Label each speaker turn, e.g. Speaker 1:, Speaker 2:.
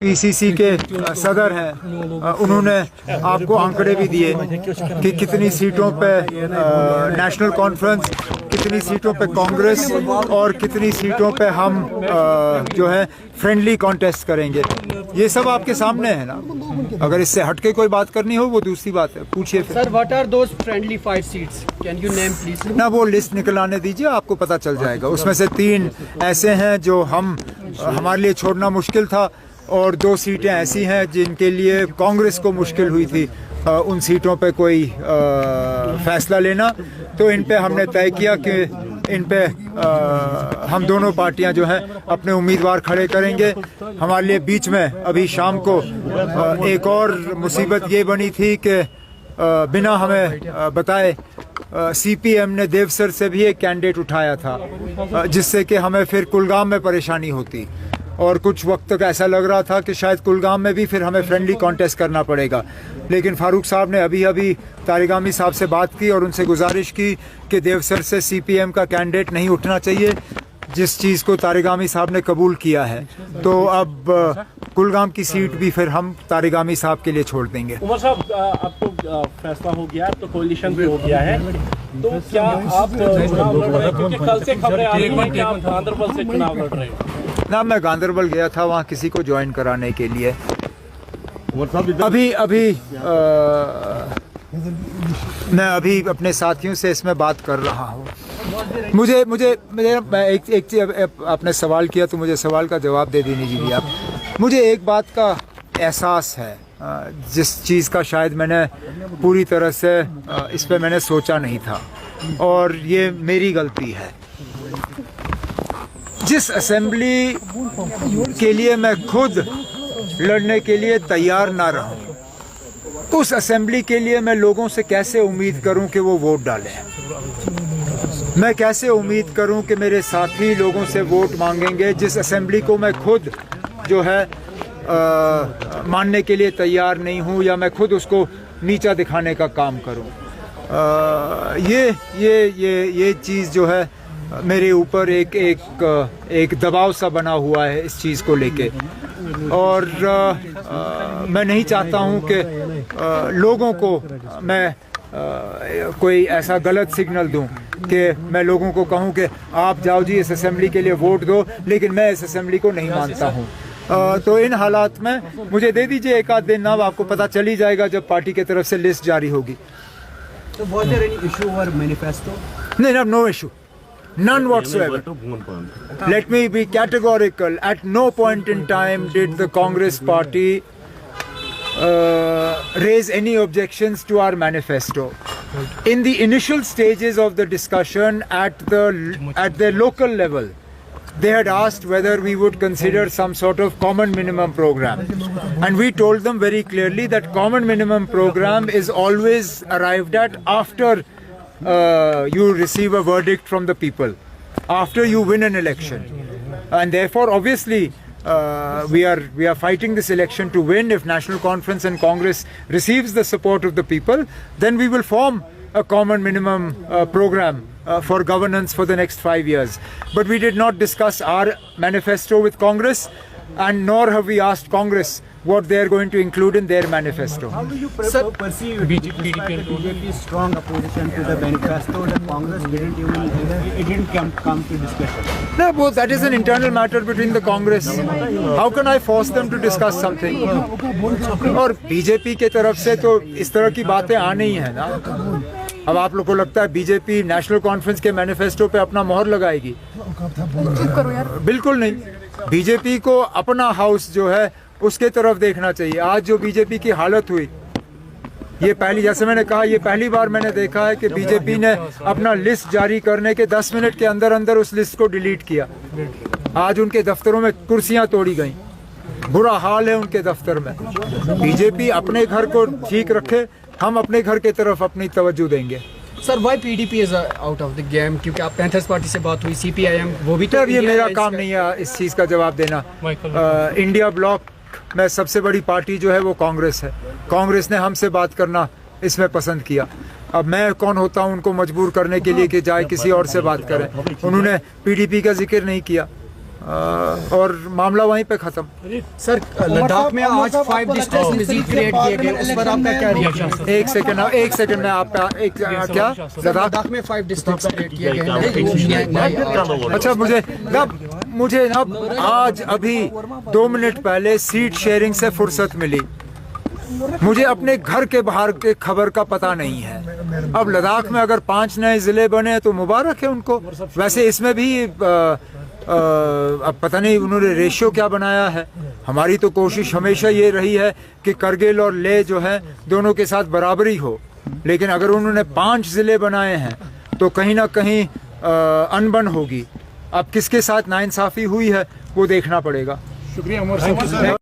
Speaker 1: PCC के सदर हैं, उन्होंने आपको आंकड़े भी दिए कि कितनी सीटों पे नेशनल कॉन्फ्रेंस, कितनी सीटों पे कांग्रेस और कितनी सीटों पे हम जो है फ्रेंडली कॉन्टेस्ट करेंगे। ये सब आपके सामने है ना। अगर इससे हटके कोई बात करनी हो वो दूसरी बात है, पूछिए फिर।
Speaker 2: Sir, what are those friendly 5 seats? Can you name please?
Speaker 1: ना वो लिस्ट निकल आने दीजिए, आपको पता चल जाएगा। उसमें से 3 ऐसे हैं जो हमारे लिए छोड़ना मुश्किल था और 2 सीटें ऐसी हैं जिनके लिए कांग्रेस को मुश्किल हुई थी उन सीटों पे कोई फैसला लेना। तो इन पे हमने तय किया कि इन पे हम दोनों पार्टियां जो हैं अपने उम्मीदवार खड़े करेंगे। हमारे लिए बीच में अभी शाम को एक और मुसीबत ये बनी थी कि बिना हमें बताए सीपीएम ने देवसर से भी एक कैंडिडेट उठाया था, जिससे कि हमें फिर कुलगाम में परेशानी होती और कुछ वक्त तक ऐसा लग रहा था कि शायद कुलगाम में भी फिर हमें फ्रेंडली कॉन्टेस्ट करना पड़ेगा। लेकिन फारूक साहब ने अभी तारिगामी साहब से बात की और उनसे गुजारिश की कि देवसर से सीपीएम का कैंडिडेट नहीं उठना चाहिए, जिस चीज़ को तारिगामी साहब ने कबूल किया है। तो अब कुलगाम की सीट भी फिर हम तारिगामी साहब के लिए छोड़ देंगे।
Speaker 3: उमर साहब, अब तो फैसला हो गया, अब तो कोalition भी हो गया है, तो क्या आप चुनाव लड़ रहे हैं? क्योंकि कल से खबरें आ रही हैं कि आप गांधरबल से चुनाव लड़ रहे हैं।
Speaker 1: ना, मैं गांधरबल गया था वहाँ किसी को ज्वाइन कराने के लिए। मैं अभी अपने साथियों से इसमें बात कर रहा हूँ। मुझे मैं एक आपने सवाल किया तो मुझे सवाल का जवाब दे दीजिए आप। मुझे एक बात का एहसास है, जिस चीज़ का शायद मैंने पूरी तरह से इस पे मैंने सोचा नहीं था और ये मेरी गलती है। जिस असेंबली के लिए मैं खुद लड़ने के लिए तैयार ना रहूं, उस असेंबली के लिए मैं लोगों से कैसे उम्मीद करूं कि वो वोट डालें? मैं कैसे उम्मीद करूं कि मेरे साथी लोगों से वोट मांगेंगे जिस असेंबली को मैं खुद जो है मानने के लिए तैयार नहीं हूं, या मैं खुद उसको नीचा दिखाने का काम करूं? ये चीज़ जो है मेरे ऊपर एक दबाव सा बना हुआ है इस चीज़ को लेके। और मैं नहीं चाहता हूं कि लोगों को मैं कोई ऐसा गलत सिग्नल दूं कि मैं लोगों को कहूं कि आप जाओ जी इस असेंबली के लिए वोट दो, लेकिन मैं इस असेंबली को नहीं मानता हूं। तो इन हालात में मुझे दे दीजिए एक आध दिन, अब आपको पता चल ही जाएगा जब पार्टी की तरफ से लिस्ट जारी होगी।
Speaker 2: So was there any issue over manifesto?
Speaker 1: No issue. None whatsoever. Let me be categorical. At no point in time did the Congress party raise any objections to our manifesto. In the initial stages of the discussion at the local level, they had asked whether we would consider some sort of common minimum program. And we told them very clearly that common minimum program is always arrived at after you receive a verdict from the people, after you win an election. And therefore, obviously, we are fighting this election to win. If National Conference and Congress receives the support of the people, then we will form a common minimum program for governance for the next 5 years. But we did not discuss our manifesto with Congress, and nor have we asked Congress what they are going to include in their manifesto.
Speaker 2: How do you perceive BJP's strong opposition to the manifesto that Congress didn't come to discussion?
Speaker 1: No, well, that is an internal matter between the Congress. How can I force them to discuss something? और BJP के तरफ से तो इस तरह की बातें आनी ही है ना। अब आप लोग को लगता है बीजेपी नेशनल कॉन्फ्रेंस के मैनिफेस्टो पे अपना मोहर लगाएगी? बिल्कुल नहीं। बीजेपी को अपना हाउस जो है उसके तरफ देखना चाहिए। आज जो बीजेपी की हालत हुई, ये पहली, जैसे मैंने कहा, ये पहली बार मैंने देखा है कि बीजेपी ने अपना लिस्ट जारी करने के 10 मिनट के अंदर अंदर उस लिस्ट को डिलीट किया। आज उनके दफ्तरों में कुर्सियां तोड़ी गई, बुरा हाल है उनके दफ्तर में। बीजेपी अपने घर को ठीक रखे, हम अपने घर की तरफ अपनी तवज्जो देंगे।
Speaker 2: Sir, why PDP is out of the game? क्योंकि आप पैंथर्स पार्टी से बात हुई, CPIM वो भी तो।
Speaker 1: ये मेरा काम नहीं है इस चीज़ का जवाब देना। इंडिया ब्लॉक में सबसे बड़ी पार्टी जो है वो कांग्रेस है। कांग्रेस ने हमसे बात करना इसमें पसंद किया। अब मैं कौन होता हूँ उनको मजबूर करने के लिए कि जाए किसी और से बात करें। उन्होंने PDP का जिक्र नहीं किया। और मामला वहीं पे खत्म।
Speaker 4: सर लद्दाख में आज 5 डिस्ट्रिक्ट मजीद क्रिएट किए गए, उस पर आपका क्या रिएक्शन?
Speaker 1: एक सेकंड में आपका क्या
Speaker 4: लद्दाख में 5 डिस्ट्रिक्ट क्रिएट किए गए।
Speaker 1: अच्छा, मुझे आज अभी 2 मिनट पहले सीट शेयरिंग से फुर्सत मिली। मुझे अपने घर के बाहर के खबर का पता नहीं है। अब लद्दाख में अगर 5 नए ज़िले बने तो मुबारक है उनको। वैसे इसमें भी अब पता नहीं उन्होंने रेशियो क्या बनाया है। हमारी तो कोशिश हमेशा ये रही है कि करगिल और लेह जो है दोनों के साथ बराबरी हो, लेकिन अगर उन्होंने 5 ज़िले बनाए हैं तो कहीं ना कहीं अनबन होगी। अब किसके साथ नाइंसाफ़ी हुई है वो देखना पड़ेगा।
Speaker 3: शुक्रिया उमर साहब।